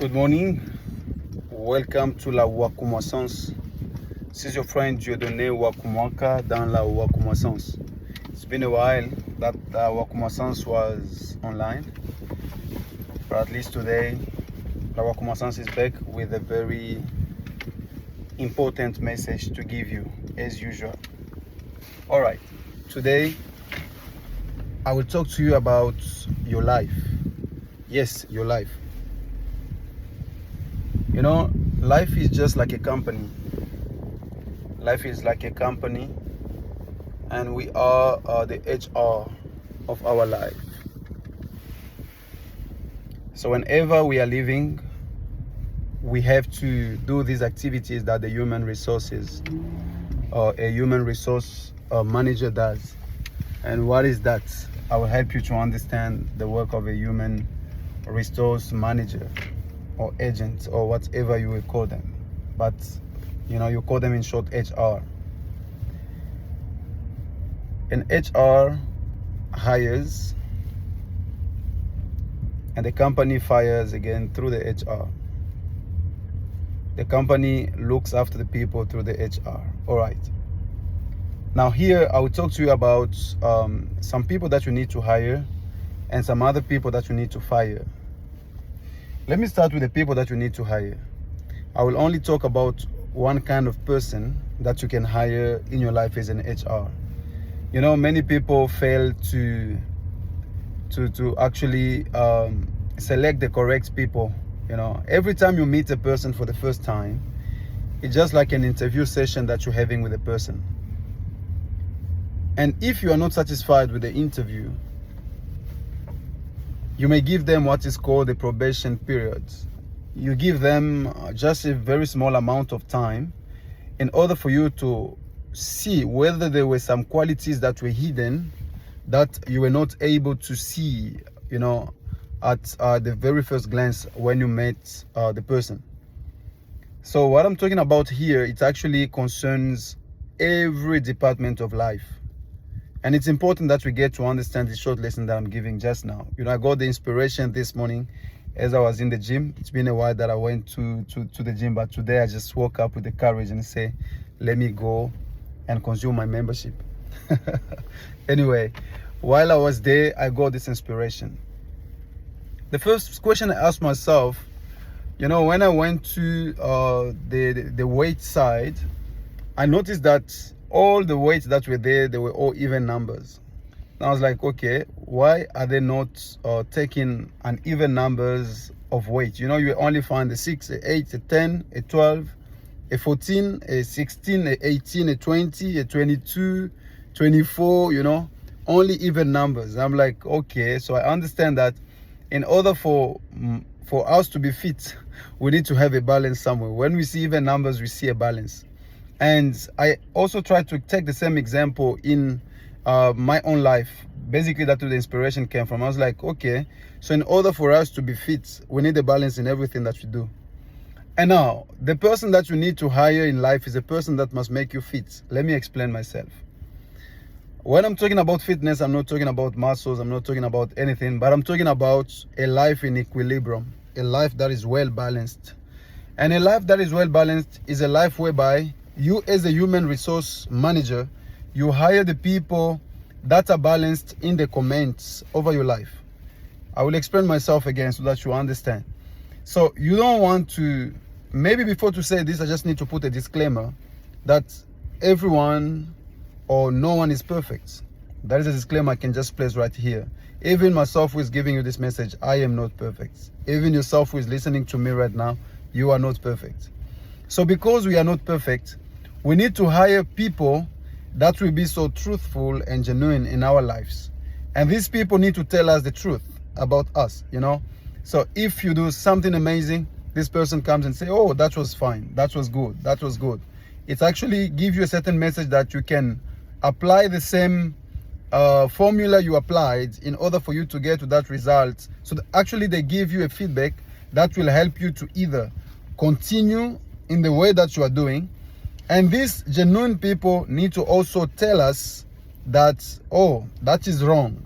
Good morning. Welcome to la Wakumasans. This is your friend Dieudonné Wakumwaka dans la Wakumasans. It's been a while that Wakumasans was online, but at least today, la Wakumasans is back with a very important message to give you, as usual. All right, today I will talk to you about your life. Yes, your life. You know, life is just like a company. Life is like a company, and we are the HR of our life. So whenever we are living, we have to do these activities that the human resources or a human resource manager does. And what is that? I will help you to understand the work of a human resource manager or agent or whatever you will call them, but you call them in short HR. An HR hires and the company fires again through the HR. The company looks after the people through the HR. All right, now here I will talk to you about some people that you need to hire and some other people that you need to fire. Let me start with the people that you need to hire. I will only talk about one kind of person that you can hire in your life as an HR. You know, many people fail to actually select the correct people. You know, every time you meet a person for the first time, it's just like an interview session that you're having with a person. And if you are not satisfied with the interview, you may give them what is called the probation period. You give them just a very small amount of time in order for you to see whether there were some qualities that were hidden that you were not able to see, at the very first glance when you met the person. So what I'm talking about here, it actually concerns every department of life. And it's important that we get to understand the short lesson that I'm giving just now. I got the inspiration this morning as I was in the gym. It's been a while that I went to the gym, but today I just woke up with the courage and say, let me go and consume my membership. Anyway, while I was there, I got this inspiration. The first question I asked myself, when I went to the weight side, I noticed that all the weights that were there, they were all even numbers. And I was like, okay, why are they not taking an even numbers of weight? You only find a 6, a 8, a 10, a 12, a 14, a 16, a 18, a 20, a 22, 24, only even numbers. I'm like, okay, so I understand that in order for us to be fit, we need to have a balance somewhere. When we see even numbers, we see a balance. And I also try to take the same example in my own life. Basically, that's where the inspiration came from. I was like, okay, so in order for us to be fit, we need a balance in everything that we do. And now, the person that you need to hire in life is a person that must make you fit. Let me explain myself. When I'm talking about fitness, I'm not talking about muscles, I'm not talking about anything, but I'm talking about a life in equilibrium, a life that is well balanced. And a life that is well balanced is a life whereby you, as a human resource manager, you hire the people that are balanced in the comments over your life. I will explain myself again so that you understand. So you don't want to, maybe before to say this, I just need to put a disclaimer that everyone or no one is perfect. That is a disclaimer I can just place right here. Even myself who is giving you this message, I am not perfect. Even yourself who is listening to me right now, you are not perfect. So because we are not perfect, we need to hire people that will be so truthful and genuine in our lives. And these people need to tell us the truth about us, So if you do something amazing, this person comes and say, oh, that was fine, that was good, that was good. It actually gives you a certain message that you can apply the same formula you applied in order for you to get to that result. So actually they give you a feedback that will help you to either continue in the way that you are doing. And these genuine people need to also tell us that, oh, that is wrong.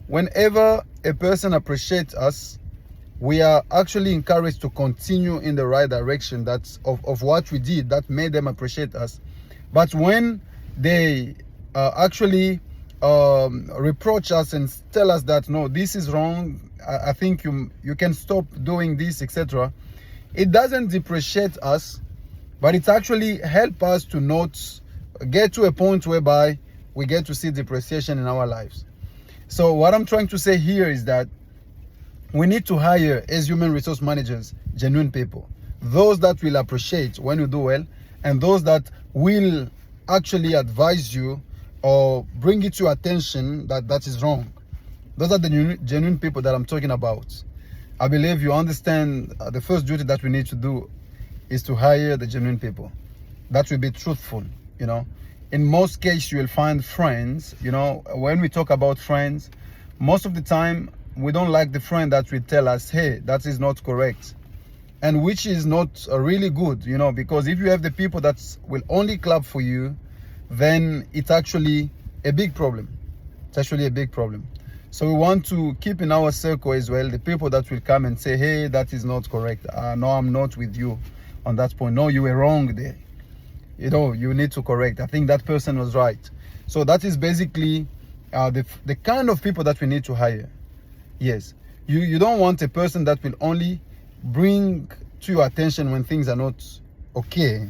Whenever a person appreciates us, we are actually encouraged to continue in the right direction of what we did that made them appreciate us. But when they actually reproach us and tell us that, no, this is wrong, I think you can stop doing this, etc., it doesn't depreciate us, but it actually helps us to not get to a point whereby we get to see depreciation in our lives. So what I'm trying to say here is that we need to hire, as human resource managers, genuine people. Those that will appreciate when you do well, and those that will actually advise you or bring it to your attention that is wrong. Those are the genuine people that I'm talking about. I believe you understand the first duty that we need to do is to hire the genuine people. That will be truthful, you know. In most cases, you will find friends, you know, when we talk about friends, most of the time, we don't like the friend that will tell us, hey, that is not correct. And which is not really good, you know, because if you have the people that will only clap for you, then it's actually a big problem. It's actually a big problem. So we want to keep in our circle as well the people that will come and say, hey, that is not correct. No, I'm not with you on that point. No, you were wrong there. You know, you need to correct. I think that person was right. So that is basically the kind of people that we need to hire. Yes, you don't want a person that will only bring to your attention when things are not okay,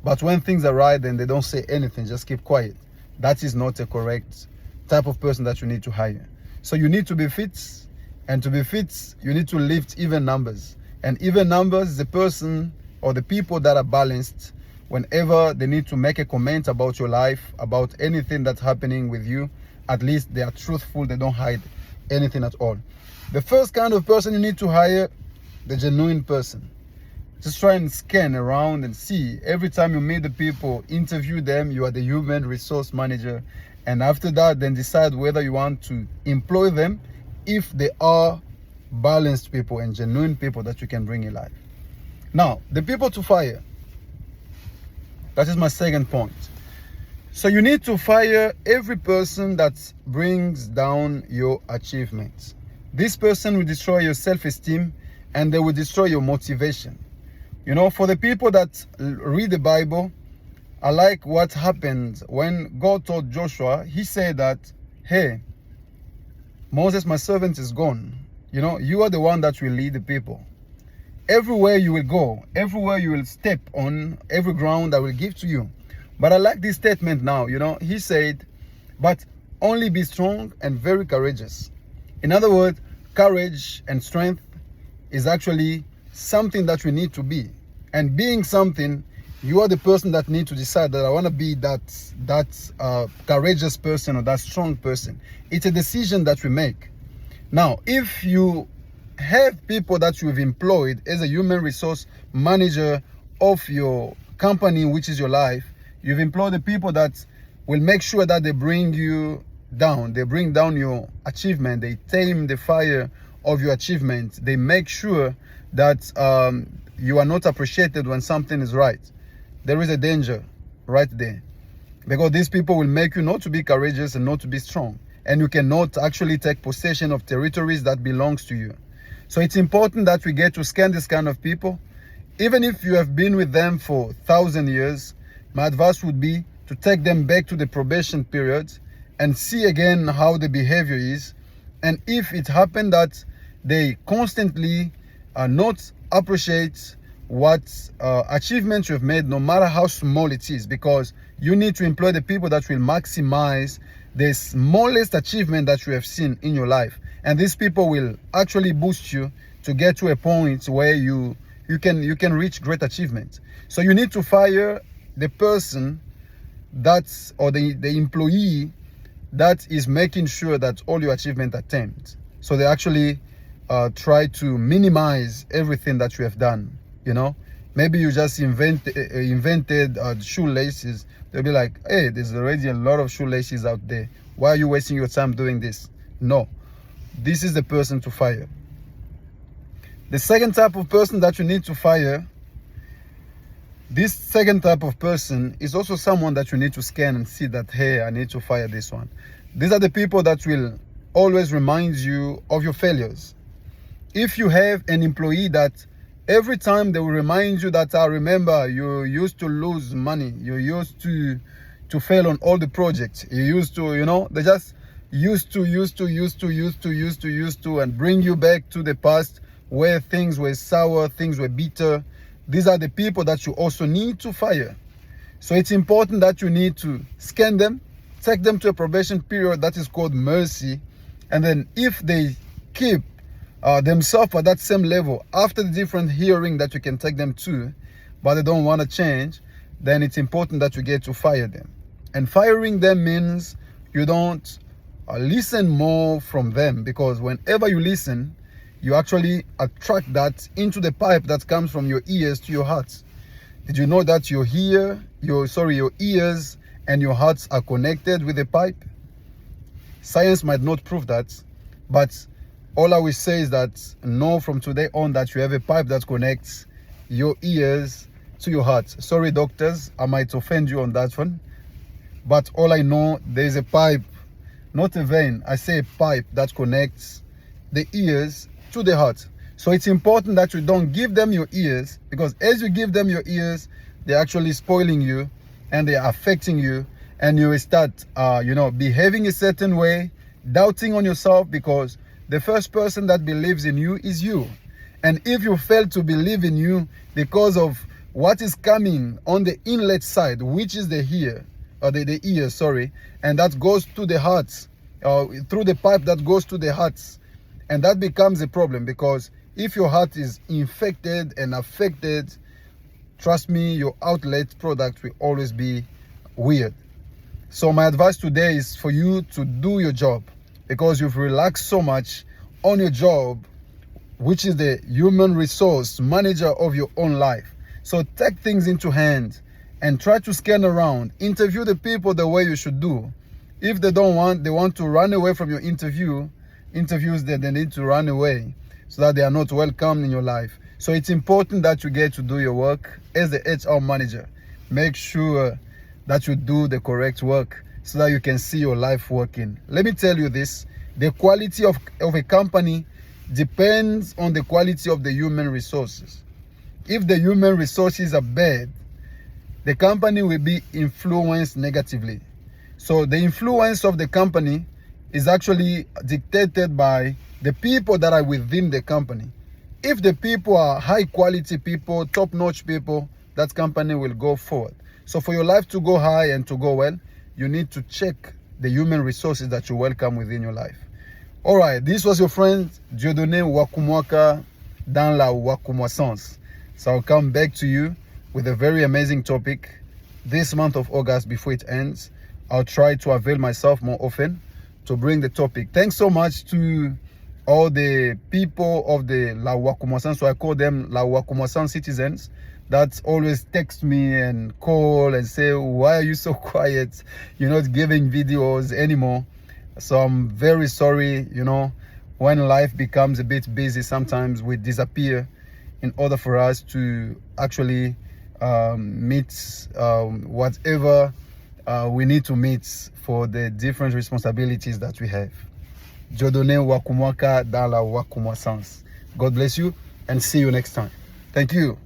but when things are right, then they don't say anything, just keep quiet. That is not a correct type of person that you need to hire. So you need to be fit, and to be fit, you need to lift even numbers. And even numbers is the person or the people that are balanced whenever they need to make a comment about your life, about anything that's happening with you. At least they are truthful, they don't hide anything at all. The first kind of person you need to hire, the genuine person. Just try and scan around and see. Every time you meet the people, interview them, you are the human resource manager. And after that, then decide whether you want to employ them if they are balanced people and genuine people that you can bring in life. Now, the people to fire. That is my second point. So you need to fire every person that brings down your achievements. This person will destroy your self-esteem and they will destroy your motivation. You know, for the people that read the Bible, I like what happened when God told Joshua. He said that, hey, Moses, my servant, is gone. You know, you are the one that will lead the people. Everywhere you will go, everywhere you will step on, every ground I will give to you. But I like this statement now, you know. He said, but only be strong and very courageous. In other words, courage and strength is actually something that we need to be. And being something, you are the person that need to decide that I want to be that courageous person or that strong person. It's a decision that we make. Now, if you have people that you've employed as a human resource manager of your company, which is your life, you've employed the people that will make sure that they bring you down. They bring down your achievement. They tame the fire of your achievement. They make sure that you are not appreciated when something is right. There is a danger right there. Because these people will make you not to be courageous and not to be strong. And you cannot actually take possession of territories that belongs to you. So it's important that we get to scan this kind of people. Even if you have been with them for 1,000 years, my advice would be to take them back to the probation period and see again how the behavior is. And if it happened that they constantly not appreciate what achievements you've made, no matter how small it is, because you need to employ the people that will maximize the smallest achievement that you have seen in your life. And these people will actually boost you to get to a point where you can reach great achievement. So you need to fire the person that's, or the employee that is making sure that all your achievements are tamed. So they actually try to minimize everything that you have done. You know, maybe you just invented shoelaces. They'll be like, hey, there's already a lot of shoelaces out there. Why are you wasting your time doing this? No, this is the person to fire. The second type of person that you need to fire, this second type of person is also someone that you need to scan and see that, hey, I need to fire this one. These are the people that will always remind you of your failures. if you have an employee that every time they will remind you that, I remember you used to lose money, you used to fail on all the projects, you used to, they just used to, and bring you back to the past where things were sour, things were bitter. These are the people that you also need to fire. So it's important that you need to scan them, take them to a probation period that is called mercy. And then if they keep themselves at that same level after the different hearing that you can take them to, but they don't want to change, then it's important that you get to fire them. And firing them means you don't listen more from them, because whenever you listen, you actually attract that into the pipe that comes from your ears to your heart. Did you know that your ears and your hearts are connected with a pipe? Science might not prove that, but all I will say is that know from today on that you have a pipe that connects your ears to your heart. Sorry, doctors, I might offend you on that one, but all I know, there is a pipe, not a vein, I say a pipe that connects the ears to the heart. So it's important that you don't give them your ears, because as you give them your ears, they're actually spoiling you and they're affecting you, and you will start behaving a certain way, doubting on yourself, because the first person that believes in you is you. And if you fail to believe in you because of what is coming on the inlet side, which is the ear, and that goes to the hearts, through the pipe that goes to the hearts, and that becomes a problem, because if your heart is infected and affected, trust me, your outlet product will always be weird. So my advice today is for you to do your job, because you've relaxed so much on your job, which is the human resource manager of your own life. So take things into hand and try to scan around, interview the people the way you should do. If they want to run away from your interviews, then they need to run away, so that they are not welcome in your life. So it's important that you get to do your work as the HR manager. Make sure that you do the correct work so that you can see your life working. Let me tell you this, the quality of a company depends on the quality of the human resources. If the human resources are bad, the company will be influenced negatively. So the influence of the company is actually dictated by the people that are within the company. If the people are high quality people, top-notch people, that company will go forward. So for your life to go high and to go well, you need to check the human resources that you welcome within your life. All right, this was your friend Dieudonné Wakumwaka dans la Wakumoissance. So I'll come back to you with a very amazing topic this month of August before it ends. I'll try to avail myself more often to bring the topic. Thanks so much to all the people of the La Wakumoissance, so I call them La Wakumoissance citizens, that always text me and call and say, why are you so quiet? You're not giving videos anymore. So I'm very sorry. When life becomes a bit busy, sometimes we disappear in order for us to actually meet whatever we need to meet for the different responsibilities that we have. Dieudonné Wakumwaka dans la Wakumoissance. God bless you and see you next time. Thank you.